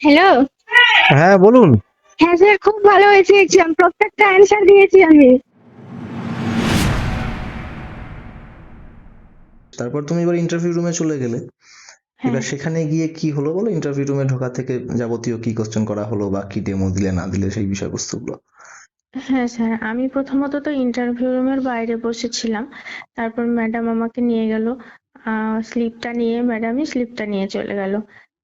Hello. হ্যাঁ, বলুন। হ্যাঁ স্যার, খুব ভালো হয়েছে এক্সাম, প্রত্যেকটা অ্যান্সার দিয়েছি আমি। তারপর তুমি এবার ইন্টারভিউ রুমে চলে গেলে। হ্যাঁ। এবার সেখানে গিয়ে কি হলো বলো? ইন্টারভিউ রুমে ঢোকা থেকে যাবতীয় কি কোশ্চেন করা হলো বা কি ডেমো দিলে না দিলে সেই বিষয়বস্তুগুলো। হ্যাঁ স্যার, আমি প্রথমত তো ইন্টারভিউ রুমের বাইরে বসেছিলাম। তারপর ম্যাডাম আমাকে নিয়ে গেল, স্লিপটা নিয়ে ম্যাডামই স্লিপটা নিয়ে চলে গেল।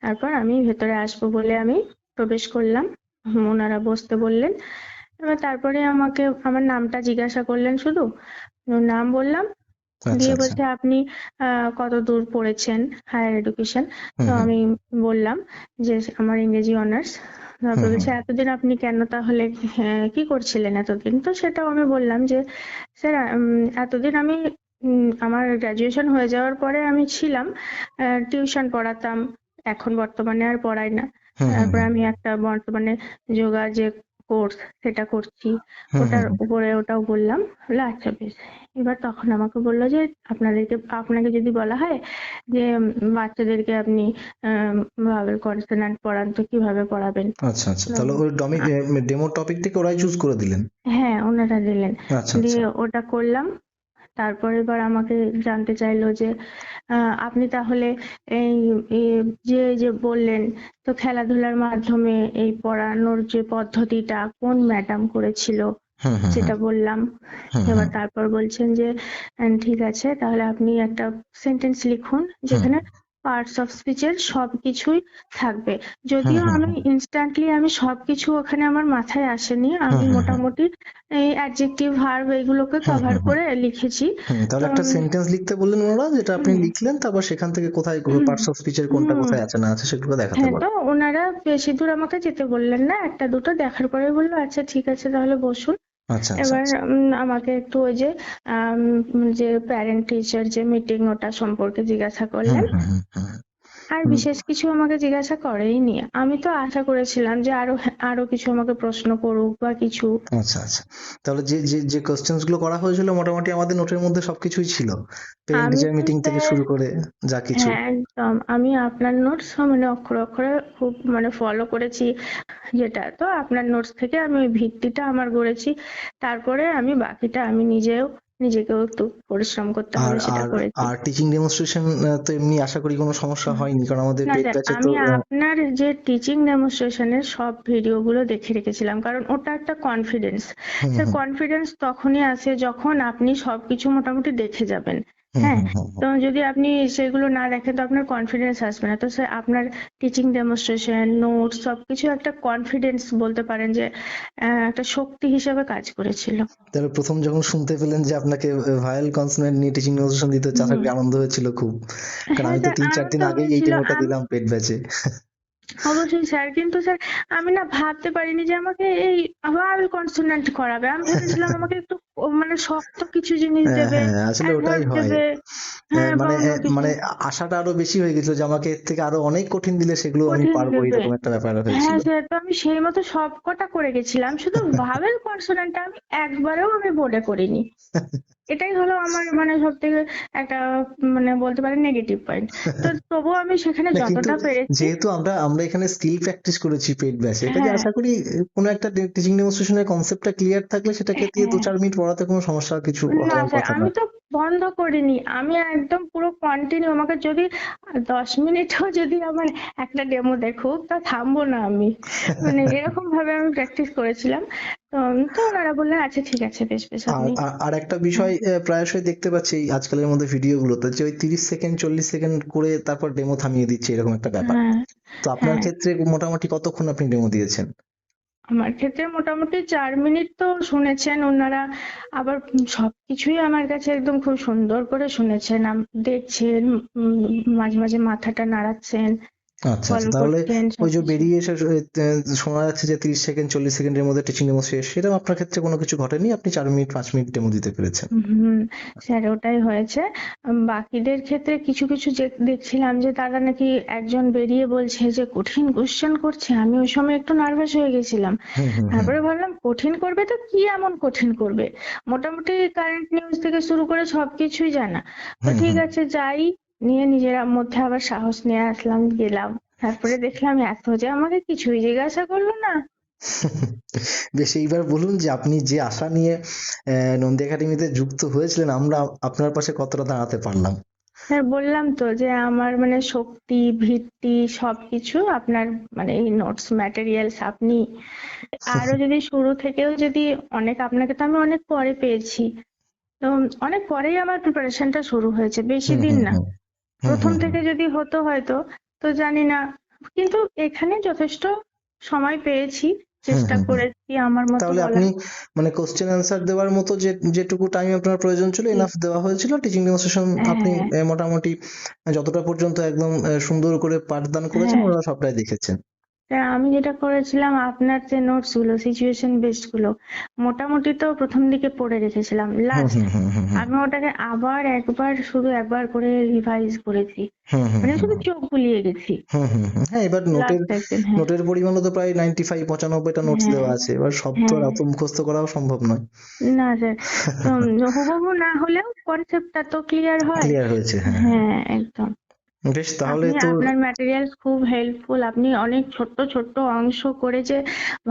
তারপর আমি ভেতরে আসবো বলে আমি প্রবেশ করলাম। ওনারা বসতে বললেন। এবার তারপরে আমাকে আমার নামটা জিজ্ঞাসা করলেন শুধু। নাম বললাম। আচ্ছা, দিয়ে আচ্ছা। বলছে আপনি কত দূর পড়েছেন হায়ার এডুকেশন। হুম, তো হুম, আমি বললাম যে আমার ইংরেজি অনার্স। হুম, তারপর হুম, বলছে এতদিন আপনি কেন তাহলে কি করছিলেন এতদিন? তো সেটাও আমি বললাম যে স্যার, এতদিন আমি আমার গ্রাজুয়েশন হয়ে যাওয়ার পরে আমি ছিলাম, টিউশন পড়াতাম। এখন বর্তমানে আর পড়াই না। হুম, হুম, তারপরে হুম, আমি একটা বর্তমানে যোগা যে কোর্স সেটা করছি। হুম, ওটার হুম, হুম। উপরে ওটাও বললাম। বললো আচ্ছা বেশ। এবার তখন আমাকে বললো যে আপনাকে যদি বলা হয় যে বাচ্চাদেরকে আপনি ভাওয়েল কনসোনান্ট পড়ান তো কিভাবে পড়াবেন? আচ্ছা, আচ্ছা, তো তাহলে ওই ডেমো টপিকটাকে ওরাই চুজ করে দিলেন। হ্যাঁ, ওনারা দিলেন। আচ্ছা, আচ্ছা। দিয়ে ওটা করলাম। তারপর এবার আমাকে জানতে চাইলো যে আপনি তাহলে এই যে বললেন, তো খেলাধুলার মাধ্যমে এই পড়ানোর যে পদ্ধতিটা কোন ম্যাডাম করেছিল হুম, হুম, হুম, সেটা বললাম। হুম, এবার হুম, তারপর বলছেন যে ঠিক আছে, তাহলে আপনি একটা সেন্টেন্স লিখুন হুম, যেখানে পার্টস অফ স্পিচের সবকিছুই থাকবে। হুম, যদিও হুম, আমি হুম, ইনস্ট্যান্টলি আমি সবকিছু ওখানে আমার মাথায় আসেনি, হুম, আমি হুম, হুম, মোটামুটি এই অ্যাডজেক্টিভ ভার্ব এগুলোকে হুম, কভার হুম, হুম, করে লিখেছি। হুম। তাহলে তো একটা সেন্টেন্স লিখতে বললেন ওরা, যেটা আপনি হুম লিখলেন, তারপর সেখান থেকে কোথায় হুম পার্টস অফ স্পিচের কোনটা হুম কোথায় আছে না আছে সেগুলো দেখাতে হ্যাঁ, বলেন। তো ওনারা বেশি দূর আমাকে যেতে বললেন না, একটা দুটো দেখার পরে বললো আচ্ছা ঠিক আছে তাহলে বসুন। আচ্ছা, আচ্ছা, এবার আচ্ছা। আমাকে একটু ওই যে আম, যে প্যারেন্ট টিচার যে মিটিং ওটা সম্পর্কে জিজ্ঞাসা হুম, করলেন। হুম, হুম, হুম, আর হুম। বিশেষ কিছু আমাকে জিজ্ঞাসা করেইনি। আমি তো আশা করেছিলাম যে আরো কিছু আমাকে প্রশ্ন করুক বা কিছু। আচ্ছা, আচ্ছা। তাহলে যে কোশ্চেনস গুলো করা হয়েছিল মোটামুটি আমাদের নোটের মধ্যে সবকিছুই ছিল। পেরেন্ট আমি টিচার তো মিটিং থেকে স্যার, শুরু করে যা কিছু। হ্যাঁ একদম, আমি আপনার নোটস মানে অক্ষরে অক্ষরে খুব মানে ফলো করেছি। যেটা তো আপনার নোটস থেকে আমি ওই ভিত্তিটা আমার গড়েছি। তারপরে আমি বাকিটা আমি নিজেকেও একটু পরিশ্রম করতে আর হবে সেটা আর করেছি। আর টিচিং ডেমনস্ট্রেশন তো এমনি আশা করি কোনো সমস্যা হয়নি, কারণ আমাদের না পেইড স্যার, ব্যাচে তো আমি আপনার যে টিচিং ডেমনস্ট্রেশনের সব ভিডিওগুলো দেখে রেখেছিলাম, কারণ ওটা একটা কনফিডেন্স। হুম, স্যার, হুম, কনফিডেন্স তখনই আসে যখন আপনি সবকিছু মোটামুটি দেখে যাবেন। হুম, হ্যাঁ, হুম, হুম, হুম। তো যদি আপনি সেগুলো না দেখেন তো আপনার কনফিডেন্স আসবে না। তো স্যার, আপনার টিচিং ডেমনস্ট্রেশন নোটস সবকিছু একটা কনফিডেন্স বলতে পারেন যে একটা শক্তি হিসেবে কাজ করেছিল। তাহলে প্রথম যখন শুনতে পেলেন যে আপনাকে ভায়েল কনসোনেন্ট নিয়ে টিচিং ডেমনস্ট্রেশন দিতে হচ্ছে, আশা হুম। করি আনন্দ হয়েছিল খুব। কারণ হ্যাঁ আমি তো স্যার, তিন চার দিন আনন্দ আগেই এই হয়েছিল। ডেমোটা দিলাম পেইড ব্যাচে। অবশ্যই স্যার, কিন্তু স্যার আমি না ভাবতে পারিনি যে আমাকে এই ভাওয়েল কনসোনেন্ট করাবে। আমি ভেবেছিলাম আমাকে একটু মানে শক্ত কিছু জিনিস হ্যাঁ, দেবে, হ্যাঁ, আসলে ওটাই অ্যাডভার্ব হয়। দেবে, হ্যাঁ বা মানে অন্য কিছু মানে আশাটা আরো বেশি হয়ে গেছিল যে আমাকে এর থেকে আরো অনেক কঠিন দিলে সেগুলো আমি কঠিন পারবো, দেবে। এরকম একটা ব্যাপার হ্যাঁ হয়েছিল। স্যার, তো আমি সেই মতো সবকটা করে গেছিলাম, শুধু ভাওয়েল কনসোনেন্টটা আমি একবারেও আমি বোর্ডে করিনি। এটাই হলো আমার মানে সব থেকে একটা মানে বলতে পারেন নেগেটিভ পয়েন্ট। তো তবুও আমি সেখানে না, কিন্তু যতটা পেরেছি। যেহেতু আমরা আমরা এখানে স্কিল প্র্যাকটিস করেছি পেইড ব্যাচে, এটাকে হ্যাঁ আশা করি কোনো একটা টিচিং ডেমনস্ট্রেশনের কনসেপ্টটা ক্লিয়ার থাকলে সেটাকে দিয়ে দু হ্যাঁ চার মিনিট পড়াতে কোনো সমস্যা কিছু না হওয়ার স্যার, কথা আমি নয়। তো বন্ধ করিনি। আমি একদম পুরো কন্টিনিউ, আমাকে যদি 10 মিনিটও যদি আমার একটা ডেমো দেখুক তা থামবো না আমি। মানে এরকম ভাবে আমি প্র্যাকটিস করেছিলাম। তো তো ওনারা বললেন আচ্ছা ঠিক আছে, বেশ বেশ আর আপনি। আর একটা হ্যাঁ বিষয় প্রায়শই দেখতে পাচ্ছি এই আজকালের মধ্যে ভিডিওগুলোতে, যে ওই 30 সেকেন্ড 40 সেকেন্ড করে তারপর ডেমো থামিয়ে দিচ্ছে, এরকম একটা ব্যাপার। হ্যাঁ তো আপনার হ্যাঁ, ক্ষেত্রে মোটামুটি কতক্ষণ আপনি ডেমো দিয়েছেন? আমার ক্ষেত্রে মোটামুটি 4 মিনিট তো শুনেছেন ওনারা। আবার সবকিছুই আমার কাছে একদম খুব সুন্দর করে শুনেছেন, দেখছেন, মাঝে মাঝে মাথাটা নাড়াচ্ছেন, আচ্ছা, আচ্ছা। ফলো তাহলে করছেন ওই যে সবকিছু। বেরিয়ে এসে শোনা যাচ্ছে যে 30 সেকেন্ড 40 সেকেন্ডের মধ্যে টিচিং ডেমো শেষ, সেরকম আপনার ক্ষেত্রে কোনো কিছু ঘটেনি? আপনি 4 মিনিট 5 মিনিট ডেমো দিতে পেরেছেন? হুম, স্যার ওটাই হয়েছে। বাকিদের ক্ষেত্রে কিছু কিছু যে দেখছিলাম যে তারা নাকি একজন বেরিয়ে বলছে যে কঠিন কোশ্চেন করছে, আমি ওই সময় একটু নার্ভাস হয়ে গেছিলাম। হুম, হুম, হুম, তারপরে ভাবলাম কঠিন করবে তো কি এমন কঠিন করবে, মোটামুটি কারেন্ট নিউজ থেকে শুরু করে সবকিছুই জানা। তো হুম, ঠিক হুম। আছে যাই, নিয়ে নিজের মধ্যে আবার সাহস নিয়ে আসলাম, গেলাম। তারপরে দেখলাম এত যে আমাকে কিছুই জিজ্ঞাসা করলো না। বেশ, এইবার বলুন যে আপনি যে আশা নিয়ে নন্দী একাডেমিতে যুক্ত হয়েছিলেন, আমরা আপনার পাশে কতটা দাঁড়াতে পারলাম? হ্যাঁ, বললাম তো যে আমার মানে শক্তি ভিত্তি সবকিছু আপনার, মানে এই নোটস ম্যাটেরিয়ালস আপনি আরো যদি শুরু থেকেও যদি অনেক, আপনাকে তো আমি অনেক পরে পেয়েছি, তো অনেক পরেই আমার প্রিপারেশনটা শুরু হয়েছে, বেশি হুম দিন হুম না। হুম হুম প্রথম হুম হুম। থেকে যদি হতো হয়তো, তো জানি না, কিন্তু এখানে যথেষ্ট সময় পেয়েছি, হুম চেষ্টা হুম হুম। করেছি আমার মতো তাহলে আপনি বলার। মানে কোশ্চেন অ্যান্সার দেওয়ার মতো যে যেটুকু টাইম আপনার প্রয়োজন ছিল জি, এনাফ দেওয়া হয়েছিল। টিচিং ডেমনস্ট্রেশন আপনি হ্যাঁ, মোটামুটি যতটা পর্যন্ত একদম সুন্দর করে পাঠদান করেছেন হ্যাঁ। ওরা সবটাই দেখেছেন। তা আমি যেটা করেছিলাম, আপনার যে নোটস গুলো সিচুয়েশন বেসড গুলো মোটামুটি তো প্রথম দিকে পড়ে রেখেছিলাম, হুম লাস্ট হুম হুম হুম হুম আমি ওটাকে আবার একবার, শুধু একবার করে রিভাইজ করেছি, হুম হুম মানে হুম শুধু চোখ বুলিয়ে গেছি হুম হুম হুম। হ্যাঁ, এবার নোটের লাস্ট একদিন। হ্যাঁ, নোটের পরিমাণও তো প্রায় 95-95টা নোটস হ্যাঁ, দেওয়া আছে, এবার সব তো আর হ্যাঁ। অত মুখস্থ করাও সম্ভব নয়। না স্যার, তো হুবহু না হলেও কনসেপ্টটা তো ক্লিয়ার হয়। ক্লিয়ার হয়েছে, হ্যাঁ হ্যাঁ। হ্যাঁ, একদম। বেশ, তাহলে আপনি, তো আপনার ম্যাটেরিয়ালস খুব হেল্পফুল, আপনি অনেক ছোট্ট ছোট্ট অংশ করে যে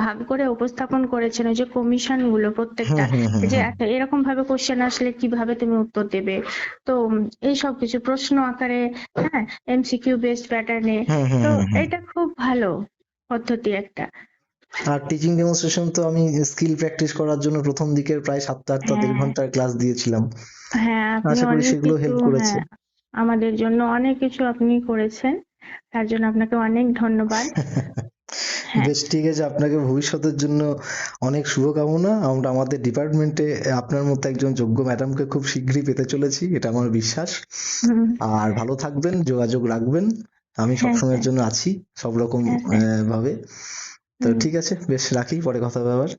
ভাগ করে উপস্থাপন করেছেন, ওই যে কমিশন গুলো হুম প্রত্যেকটা, হুম হুম যে হুম একটা এরকম ভাবে কোশ্চেন আসলে কিভাবে তুমি উত্তর দেবে, তো এই সব কিছু প্রশ্ন আকারে, হ্যাঁ, এমসিকিউ বেসড প্যাটার্নে, হুম হুম তো হুম হুম। এটা খুব ভালো পদ্ধতি একটা। আর টিচিং ডেমনস্ট্রেশন তো আমি স্কিল প্র্যাকটিস করার জন্য প্রথম দিকের প্রায় 7টা 8টা দেড় হ্যাঁ, ঘন্টার ক্লাস দিয়েছিলাম। হ্যাঁ, আপনি আশা করি অনেক সেগুলো কিছু, হেল্প করেছে। হ্যাঁ, আমাদের জন্য অনেক কিছু আপনি করেছেন, তার জন্য আপনাকে অনেক ধন্যবাদ। হ্যাঁ, বেশ, ঠিক আছে, আপনাকে ভবিষ্যতের জন্য অনেক শুভকামনা। আমরা আমাদের ডিপার্টমেন্টে আপনার মতো একজন যোগ্য ম্যাডামকে খুব শীঘ্রই পেতে চলেছি, এটা আমার বিশ্বাস। হুম, আর ভালো থাকবেন, যোগাযোগ রাখবেন। আমি হ্যাঁ সবসময়ের স্যার, জন্য আছি, সব রকম হ্যাঁ স্যার। ভাবে। তো হুম। ঠিক আছে, বেশ রাখি, পরে কথা হবে আবার।